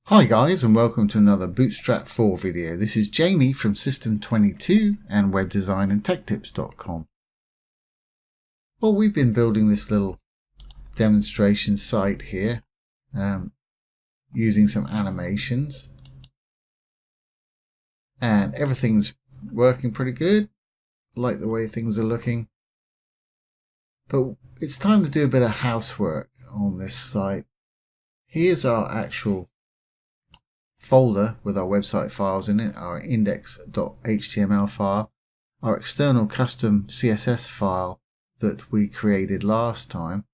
Hi guys, and welcome to another Bootstrap 4 video. This is Jamie from System22 and webdesignandtechtips.com. Well, we've been building this little demonstration site here using some animations, and everything's working pretty good. I like the way things are looking, but it's time to do a bit of housework on this site. Here's our actual folder with our website files in it, our index.html file, our external custom CSS file that we created last time.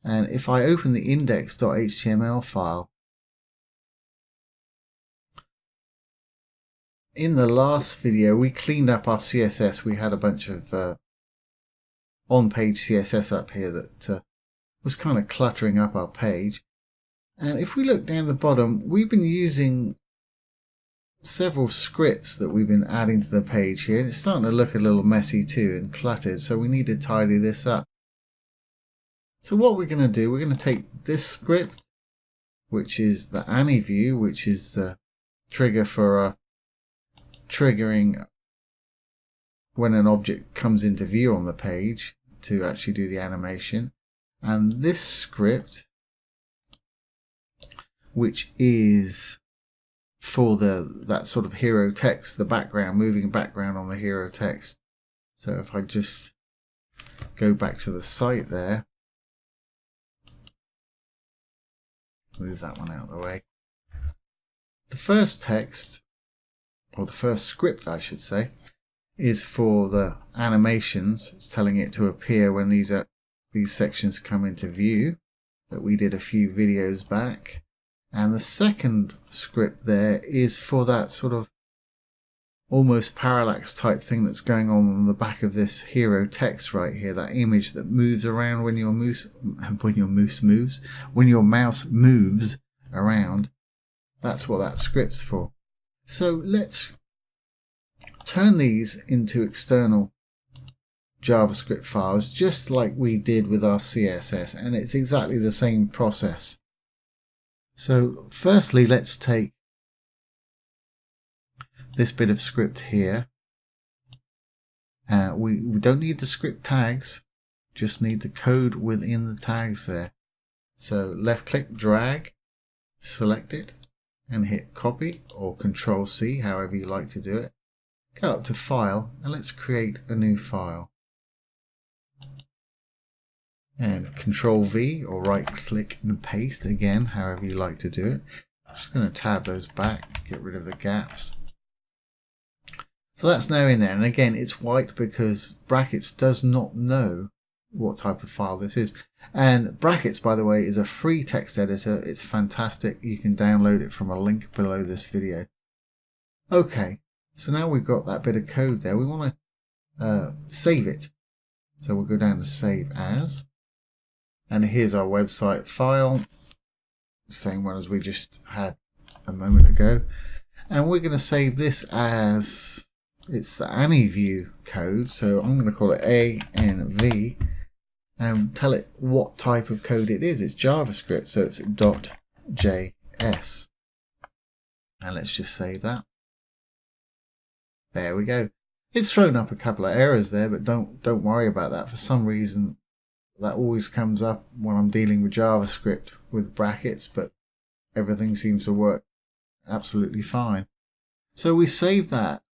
And if I open the index.html file, in the last video we cleaned up our CSS. We had a bunch of on-page CSS up here that was kind of cluttering up our page. And if we look down the bottom, we've been using several scripts that we've been adding to the page here, and it's starting to look a little messy too and cluttered, so we need to tidy this up. So what we're going to do, we're going to take this script, which is the Ani view, which is the trigger for triggering when an object comes into view on the page to actually do the animation, and this script, which is for that sort of hero text, the background, moving background on the hero text. So if I just go back to the site there, move that one out of the way. The first text, or the first script I should say, is for the animations, telling it to appear when these sections come into view, that we did a few videos back. And the second script there is for that sort of almost parallax type thing that's going on the back of this hero text right here, that image that moves around when your mouse moves around. That's what that script's for. So let's turn these into external JavaScript files, just like we did with our CSS, and it's exactly the same process. So firstly, let's take this bit of script here. We don't need the script tags, just need the code within the tags there. So left click, drag, select it, and hit copy or Control C, however you like to do it. Go up to File, and let's create a new file. And Control V or right click and paste, again, however you like to do it. I'm just going to tab those back, get rid of the gaps. So that's now in there, and again it's white because Brackets does not know what type of file this is. And Brackets, by the way, is a free text editor. It's fantastic. You can download it from a link below this video. Okay, so now we've got that bit of code there. We want to save it. So we'll go down to Save As. And here's our website file, same one as we just had a moment ago. And we're going to save this as, it's the Ani view code, so I'm going to call it ANV, and tell it what type of code it is. It's JavaScript, so it's .js. And let's just save that. There we go. It's thrown up a couple of errors there, but don't worry about that. For some reason, that always comes up when I'm dealing with JavaScript with brackets, but everything seems to work absolutely fine. So we save that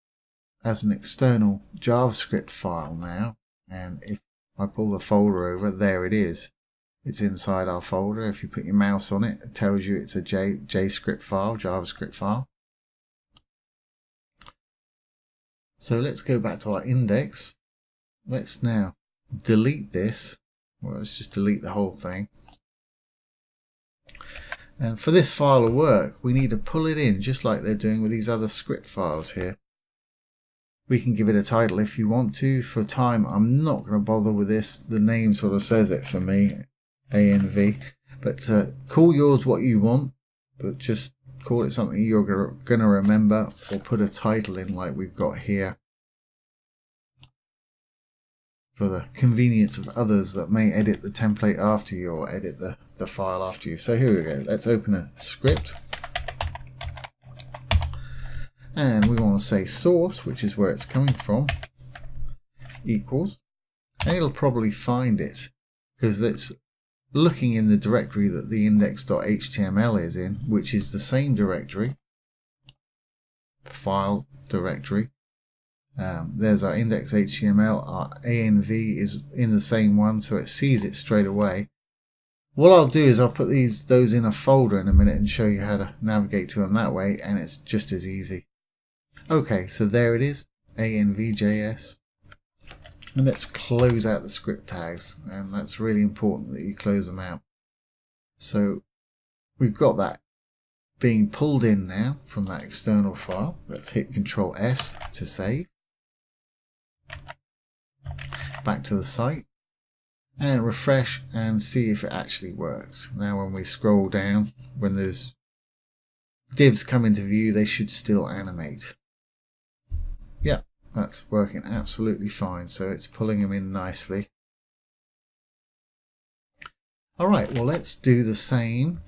as an external JavaScript file now, and if I pull the folder over, there it is. It's inside our folder. If you put your mouse on it, it tells you it's a JScript file, JavaScript file. So let's go back to our index. Let's now delete this. Well, let's just delete the whole thing. And for this file to work, we need to pull it in just like they're doing with these other script files here. We can give it a title if you want to. For time, I'm not going to bother with this. The name sort of says it for me, ANV. But call yours what you want, but just call it something you're going to remember, or put a title in like we've got here, for the convenience of others that may edit the template after you or edit the file after you. So here we go. Let's open a script. And we want to say source, which is where it's coming from, equals, and it'll probably find it because it's looking in the directory that the index.html is in, which is the same directory, file directory. There's our index.html, our ANV is in the same one, so it sees it straight away. What I'll do is I'll put those in a folder in a minute and show you how to navigate to them that way, and it's just as easy. Okay, so there it is, ANV.js. And let's close out the script tags, and that's really important that you close them out. So we've got that being pulled in now from that external file. Let's hit Control S to save. Back to the site and refresh and see if it actually works. Now when we scroll down, when those divs come into view, they should still animate. Yeah, that's working absolutely fine, so it's pulling them in nicely. Alright, well let's do the same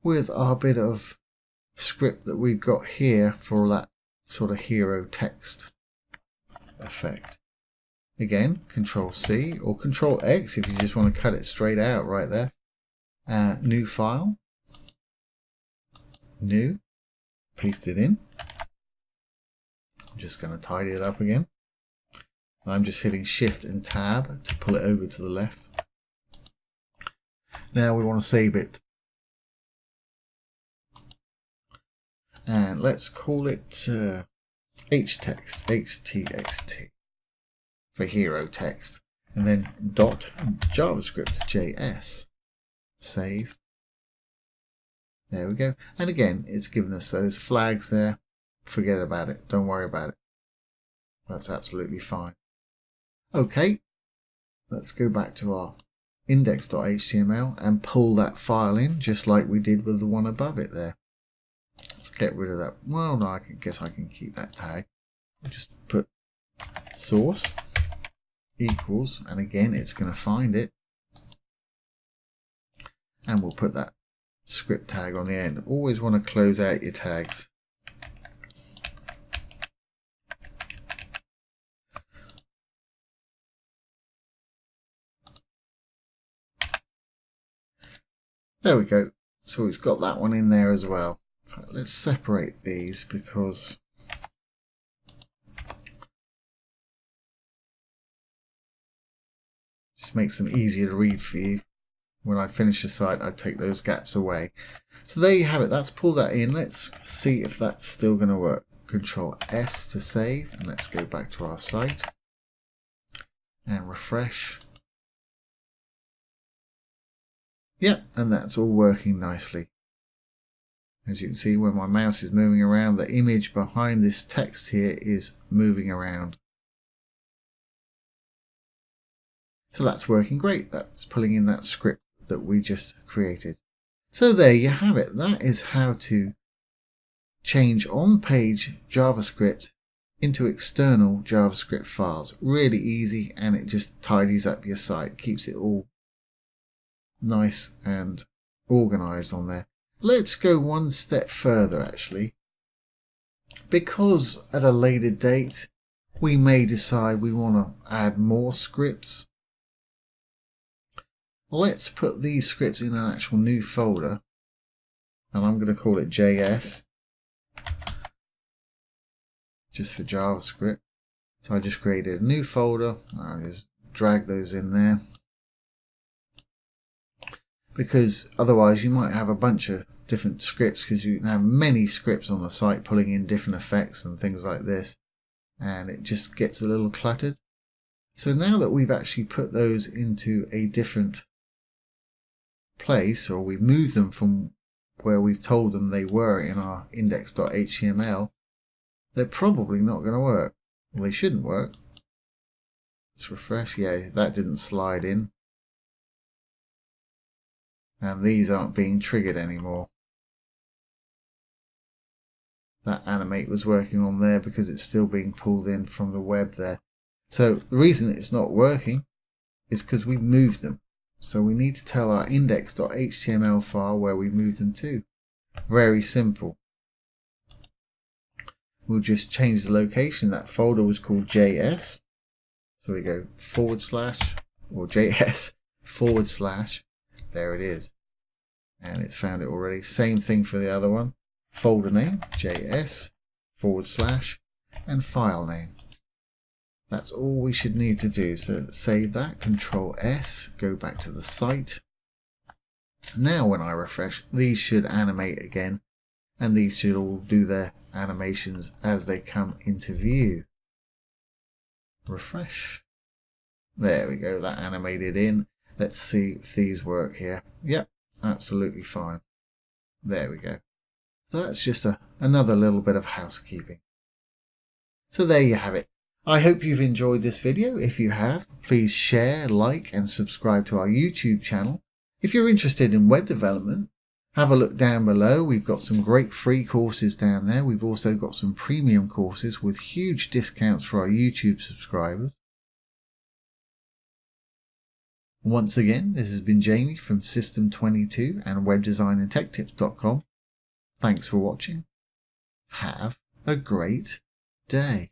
with our bit of script that we've got here for that sort of hero text effect. Again, Control C or Control X if you just want to cut it straight out right there. New file, new, paste it in. I'm just going to tidy it up again. I'm just hitting Shift and Tab to pull it over to the left. Now we want to save it. And let's call it htext, htxt, for hero text. And then dot JavaScript, JS. Save. There we go. And again, it's given us those flags there. Forget about it. Don't worry about it. That's absolutely fine. Okay. Let's go back to our index.html and pull that file in just like we did with the one above it there. Let's get rid of that. Well, no, I guess I can keep that tag. I'll just put source equals, and again, it's going to find it. And we'll put that script tag on the end. Always want to close out your tags. There we go. So we've got that one in there as well. Let's separate these because just makes them easier to read for you. When I finish the site, I take those gaps away. So there you have it. That's pulled that in. Let's see if that's still going to work. Control S to save, and let's go back to our site and refresh. Yep, and that's all working nicely. As you can see, when my mouse is moving around, the image behind this text here is moving around. So that's working great. That's pulling in that script that we just created. So there you have it. That is how to change on-page JavaScript into external JavaScript files. Really easy, and it just tidies up your site, keeps it all nice and organized on there. Let's go one step further actually, because at a later date we may decide we want to add more scripts. Let's put these scripts in an actual new folder, and I'm going to call it JS, just for JavaScript. So I just created a new folder. I'll just drag those in there, because otherwise you might have a bunch of different scripts, because you can have many scripts on the site pulling in different effects and things like this, and it just gets a little cluttered. So now that we've actually put those into a different place, or we move them from where we've told them they were in our index.html, they're probably not going to work. Well, they shouldn't work. Let's refresh. Yeah, that didn't slide in. And these aren't being triggered anymore. That animate was working on there because it's still being pulled in from the web there. So the reason it's not working is because we moved them. So we need to tell our index.html file where we moved them to. Very simple. we'll just change the location. That folder was called JS. So we go / or JS / there it is. And it's found it already. Same thing for the other one. Folder name, JS / and file name. That's all we should need to do. So save that, Control S, go back to the site. Now when I refresh, these should animate again, and these should all do their animations as they come into view. Refresh. There we go, that animated in. Let's see if these work here. Yep, absolutely fine. There we go. So that's just another little bit of housekeeping. So there you have it. I hope you've enjoyed this video. If you have, please share, like and subscribe to our YouTube channel. If you're interested in web development, have a look down below. We've got some great free courses down there. We've also got some premium courses with huge discounts for our YouTube subscribers. Once again, this has been Jamie from System22 and webdesignandtechtips.com. Thanks for watching. Have a great day.